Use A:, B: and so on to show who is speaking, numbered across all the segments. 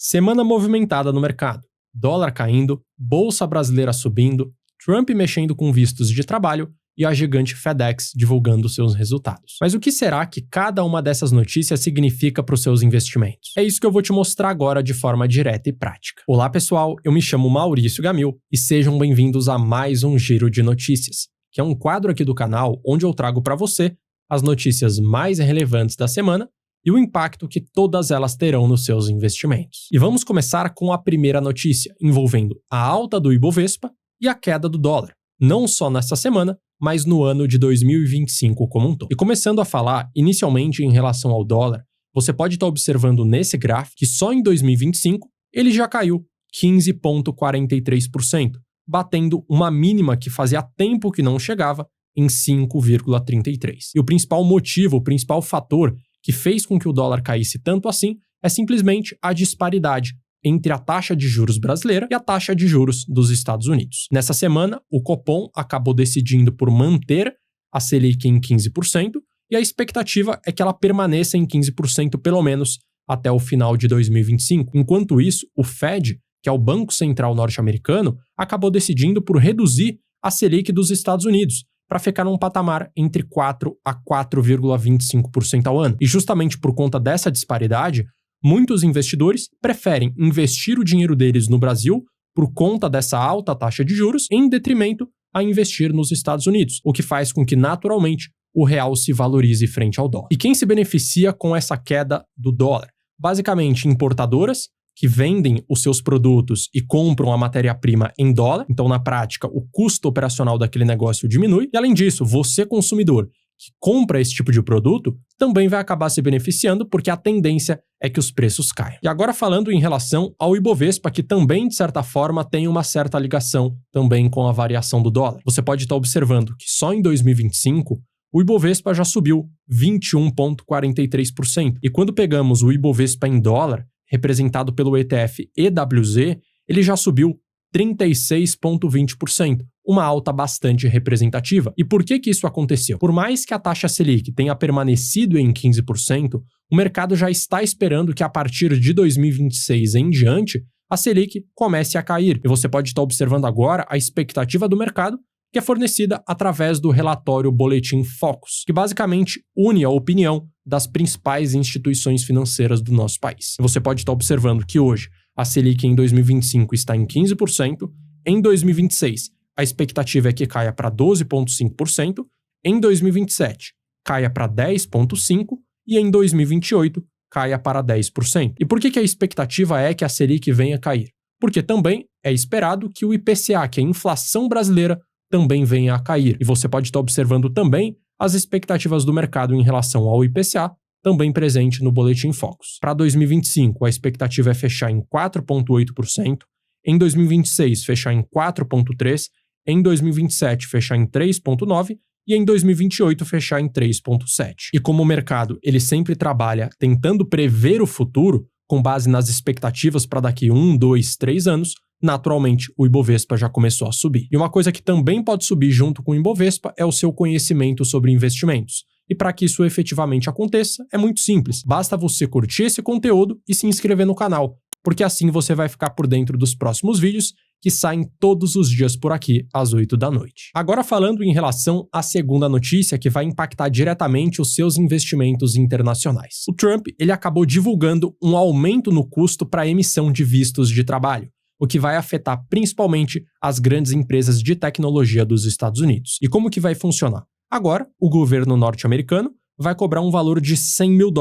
A: Semana movimentada no mercado. Dólar caindo, bolsa brasileira subindo, Trump mexendo com vistos de trabalho e a gigante FedEx divulgando seus resultados. Mas o que será que cada uma dessas notícias significa para os seus investimentos? É isso que eu vou te mostrar agora de forma direta e prática. Olá pessoal, eu me chamo Maurício Gamil e sejam bem-vindos a mais um Giro de Notícias, que é um quadro aqui do canal onde eu trago para você as notícias mais relevantes da semana e o impacto que todas elas terão nos seus investimentos. E vamos começar com a primeira notícia, envolvendo a alta do Ibovespa e a queda do dólar, não só nesta semana, mas no ano de 2025 como um todo. E começando a falar inicialmente em relação ao dólar, você pode estar observando nesse gráfico que só em 2025 ele já caiu 15,43%, batendo uma mínima que fazia tempo que não chegava em 5,33%. E o principal motivo, o principal fator que fez com que o dólar caísse tanto assim é simplesmente a disparidade entre a taxa de juros brasileira e a taxa de juros dos Estados Unidos. Nessa semana, o Copom acabou decidindo por manter a Selic em 15% e a expectativa é que ela permaneça em 15% pelo menos até o final de 2025. Enquanto isso, o Fed, que é o Banco Central norte-americano, acabou decidindo por reduzir a Selic dos Estados Unidos, para ficar num patamar entre 4% a 4,25% ao ano. E justamente por conta dessa disparidade, muitos investidores preferem investir o dinheiro deles no Brasil por conta dessa alta taxa de juros, em detrimento a investir nos Estados Unidos, o que faz com que, naturalmente, o real se valorize frente ao dólar. E quem se beneficia com essa queda do dólar? Basicamente, importadoras que vendem os seus produtos e compram a matéria-prima em dólar, então na prática o custo operacional daquele negócio diminui, e além disso, você consumidor que compra esse tipo de produto também vai acabar se beneficiando porque a tendência é que os preços caiam. E agora falando em relação ao Ibovespa, que também de certa forma tem uma certa ligação também com a variação do dólar. Você pode estar observando que só em 2025 o Ibovespa já subiu 21,43%, e quando pegamos o Ibovespa em dólar, representado pelo ETF EWZ, ele já subiu 36,20%, uma alta bastante representativa. E por que isso aconteceu? Por mais que a taxa Selic tenha permanecido em 15%, o mercado já está esperando que a partir de 2026 em diante, a Selic comece a cair. E você pode estar observando agora a expectativa do mercado, que é fornecida através do relatório Boletim Focus, que basicamente une a opinião das principais instituições financeiras do nosso país. Você pode estar observando que hoje a Selic em 2025 está em 15%, em 2026 a expectativa é que caia para 12,5%, em 2027 caia para 10,5% e em 2028 caia para 10%. E por que a expectativa é que a Selic venha cair? Porque também é esperado que o IPCA, que é a inflação brasileira, também venha a cair. E você pode estar observando também as expectativas do mercado em relação ao IPCA, também presente no Boletim Focus. Para 2025, a expectativa é fechar em 4,8%, em 2026 fechar em 4,3%, em 2027 fechar em 3,9% e em 2028 fechar em 3,7%. E como o mercado ele sempre trabalha tentando prever o futuro, com base nas expectativas para daqui 1, 2, 3 anos, naturalmente, o Ibovespa já começou a subir. E uma coisa que também pode subir junto com o Ibovespa é o seu conhecimento sobre investimentos. E para que isso efetivamente aconteça, é muito simples. Basta você curtir esse conteúdo e se inscrever no canal, porque assim você vai ficar por dentro dos próximos vídeos que saem todos os dias por aqui às 8 da noite. Agora falando em relação à segunda notícia que vai impactar diretamente os seus investimentos internacionais. O Trump ele acabou divulgando um aumento no custo para a emissão de vistos de trabalho, o que vai afetar principalmente as grandes empresas de tecnologia dos Estados Unidos. E como que vai funcionar? Agora, o governo norte-americano vai cobrar um valor de $100 mil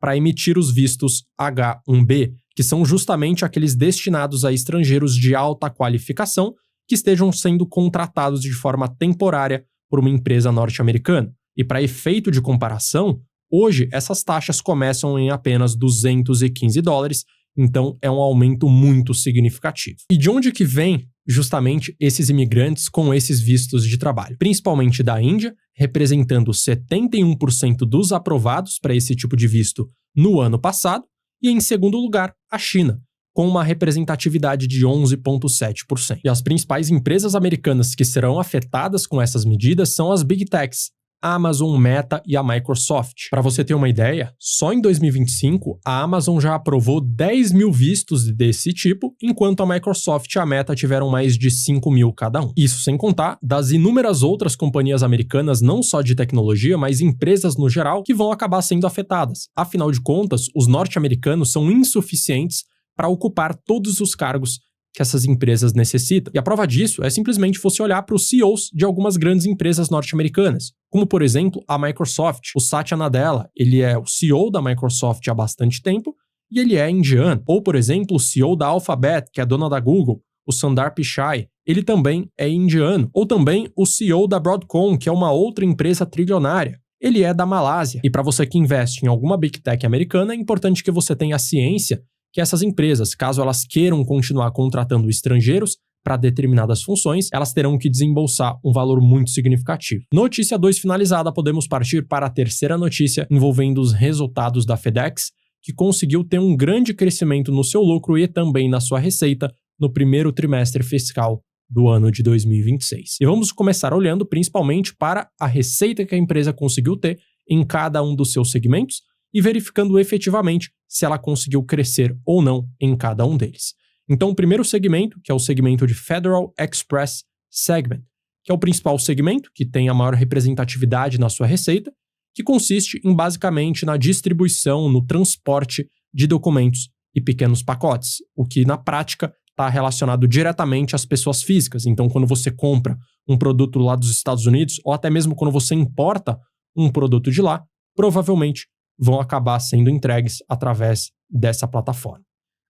A: para emitir os vistos H-1B, que são justamente aqueles destinados a estrangeiros de alta qualificação que estejam sendo contratados de forma temporária por uma empresa norte-americana. E para efeito de comparação, hoje essas taxas começam em apenas $215, então é um aumento muito significativo. E de onde que vem justamente esses imigrantes com esses vistos de trabalho? Principalmente da Índia, representando 71% dos aprovados para esse tipo de visto no ano passado, e em segundo lugar, a China, com uma representatividade de 11,7%. E as principais empresas americanas que serão afetadas com essas medidas são as Big Techs, a Amazon, Meta e a Microsoft. Para você ter uma ideia, só em 2025 a Amazon já aprovou 10 mil vistos desse tipo, enquanto a Microsoft e a Meta tiveram mais de 5 mil cada um. Isso sem contar das inúmeras outras companhias americanas, não só de tecnologia, mas empresas no geral, que vão acabar sendo afetadas. Afinal de contas, os norte-americanos são insuficientes para ocupar todos os cargos que essas empresas necessitam. E a prova disso é simplesmente você olhar para os CEOs de algumas grandes empresas norte-americanas, como por exemplo a Microsoft. O Satya Nadella, ele é o CEO da Microsoft há bastante tempo e ele é indiano. Ou por exemplo o CEO da Alphabet, que é dona da Google, o Sundar Pichai, ele também é indiano. Ou também o CEO da Broadcom, que é uma outra empresa trilionária. Ele é da Malásia. E para você que investe em alguma Big Tech americana, é importante que você tenha ciência que essas empresas, caso elas queiram continuar contratando estrangeiros para determinadas funções, elas terão que desembolsar um valor muito significativo. Notícia 2 finalizada, podemos partir para a terceira notícia envolvendo os resultados da FedEx, que conseguiu ter um grande crescimento no seu lucro e também na sua receita no primeiro trimestre fiscal do ano de 2026. E vamos começar olhando principalmente para a receita que a empresa conseguiu ter em cada um dos seus segmentos e verificando efetivamente se ela conseguiu crescer ou não em cada um deles. Então, o primeiro segmento, que é o segmento de Federal Express Segment, que é o principal segmento, que tem a maior representatividade na sua receita, que consiste em basicamente na distribuição, no transporte de documentos e pequenos pacotes, o que na prática está relacionado diretamente às pessoas físicas. Então, quando você compra um produto lá dos Estados Unidos, ou até mesmo quando você importa um produto de lá, provavelmente vão acabar sendo entregues através dessa plataforma.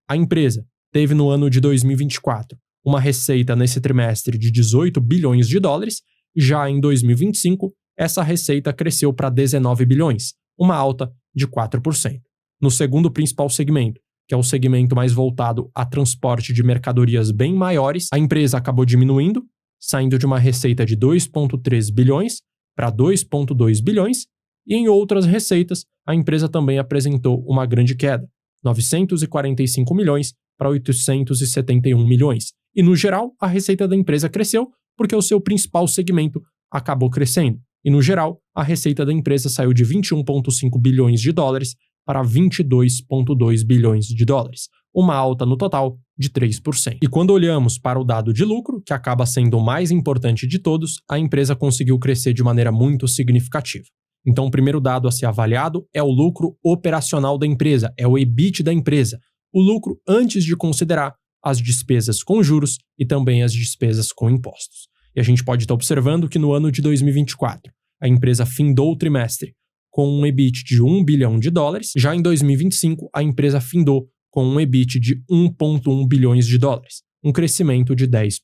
A: A empresa teve no ano de 2024 uma receita nesse trimestre de 18 bilhões de dólares, já em 2025 essa receita cresceu para 19 bilhões, uma alta de 4%. No segundo principal segmento, que é o segmento mais voltado a transporte de mercadorias bem maiores, a empresa acabou diminuindo, saindo de uma receita de 2,3 bilhões para 2,2 bilhões, e em outras receitas, a empresa também apresentou uma grande queda, 945 milhões para 871 milhões. E no geral, a receita da empresa cresceu porque o seu principal segmento acabou crescendo. E no geral, a receita da empresa saiu de 21,5 bilhões de dólares para 22,2 bilhões de dólares, uma alta no total de 3%. E quando olhamos para o dado de lucro, que acaba sendo o mais importante de todos, a empresa conseguiu crescer de maneira muito significativa. Então, o primeiro dado a ser avaliado é o lucro operacional da empresa, é o EBIT da empresa, o lucro antes de considerar as despesas com juros e também as despesas com impostos. E a gente pode estar observando que no ano de 2024, a empresa findou o trimestre com um EBIT de 1 bilhão de dólares, já em 2025 a empresa findou com um EBIT de 1,1 bilhões de dólares, um crescimento de 10%.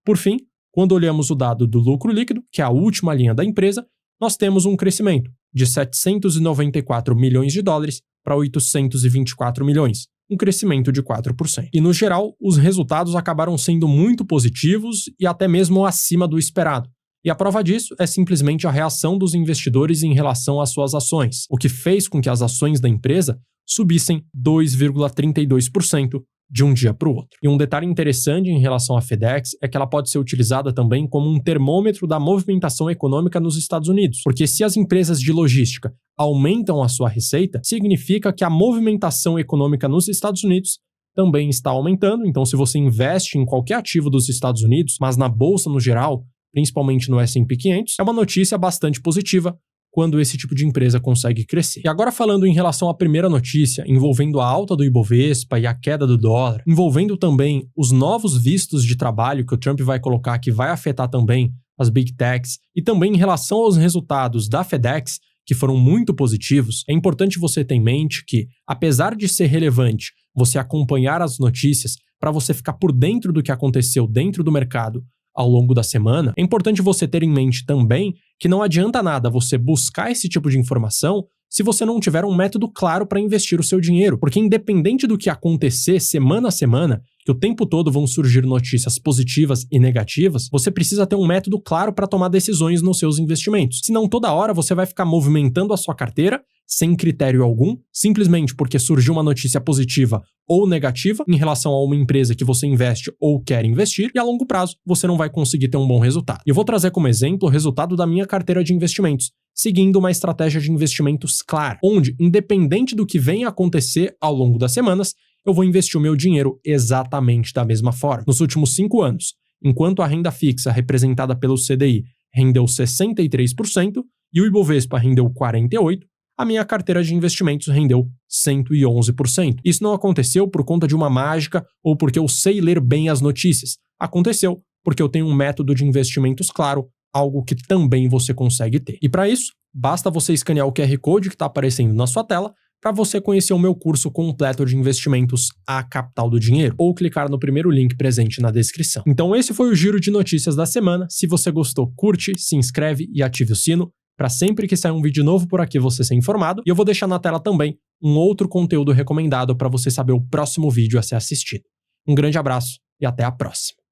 A: Por fim, quando olhamos o dado do lucro líquido, que é a última linha da empresa, nós temos um crescimento de 794 milhões de dólares para 824 milhões, um crescimento de 4%. E no geral, os resultados acabaram sendo muito positivos e até mesmo acima do esperado. E a prova disso é simplesmente a reação dos investidores em relação às suas ações, o que fez com que as ações da empresa subissem 2,32% de um dia para o outro. E um detalhe interessante em relação à FedEx é que ela pode ser utilizada também como um termômetro da movimentação econômica nos Estados Unidos, porque se as empresas de logística aumentam a sua receita, significa que a movimentação econômica nos Estados Unidos também está aumentando. Então, se você investe em qualquer ativo dos Estados Unidos, mas na bolsa no geral, principalmente no S&P 500, é uma notícia bastante positiva quando esse tipo de empresa consegue crescer. E agora falando em relação à primeira notícia, envolvendo a alta do Ibovespa e a queda do dólar, envolvendo também os novos vistos de trabalho que o Trump vai colocar, que vai afetar também as Big Techs, e também em relação aos resultados da FedEx, que foram muito positivos, é importante você ter em mente que, apesar de ser relevante você acompanhar as notícias para você ficar por dentro do que aconteceu dentro do mercado ao longo da semana, é importante você ter em mente também que não adianta nada você buscar esse tipo de informação se você não tiver um método claro para investir o seu dinheiro, porque independente do que acontecer semana a semana, que o tempo todo vão surgir notícias positivas e negativas, você precisa ter um método claro para tomar decisões nos seus investimentos. Senão toda hora você vai ficar movimentando a sua carteira sem critério algum, simplesmente porque surgiu uma notícia positiva ou negativa em relação a uma empresa que você investe ou quer investir, e a longo prazo você não vai conseguir ter um bom resultado. E eu vou trazer como exemplo o resultado da minha carteira de investimentos, seguindo uma estratégia de investimentos clara, onde, independente do que venha a acontecer ao longo das semanas, eu vou investir o meu dinheiro exatamente da mesma forma. Nos últimos 5 anos, enquanto a renda fixa representada pelo CDI rendeu 63% e o Ibovespa rendeu 48%, a minha carteira de investimentos rendeu 111%. Isso não aconteceu por conta de uma mágica ou porque eu sei ler bem as notícias. Aconteceu porque eu tenho um método de investimentos claro, algo que também você consegue ter. E para isso, basta você escanear o QR Code que está aparecendo na sua tela para você conhecer o meu curso completo de investimentos A Capital do Dinheiro, ou clicar no primeiro link presente na descrição. Então esse foi o giro de notícias da semana. Se você gostou, curte, se inscreve e ative o sino para sempre que sair um vídeo novo por aqui você ser informado. E eu vou deixar na tela também um outro conteúdo recomendado para você saber o próximo vídeo a ser assistido. Um grande abraço e até a próxima.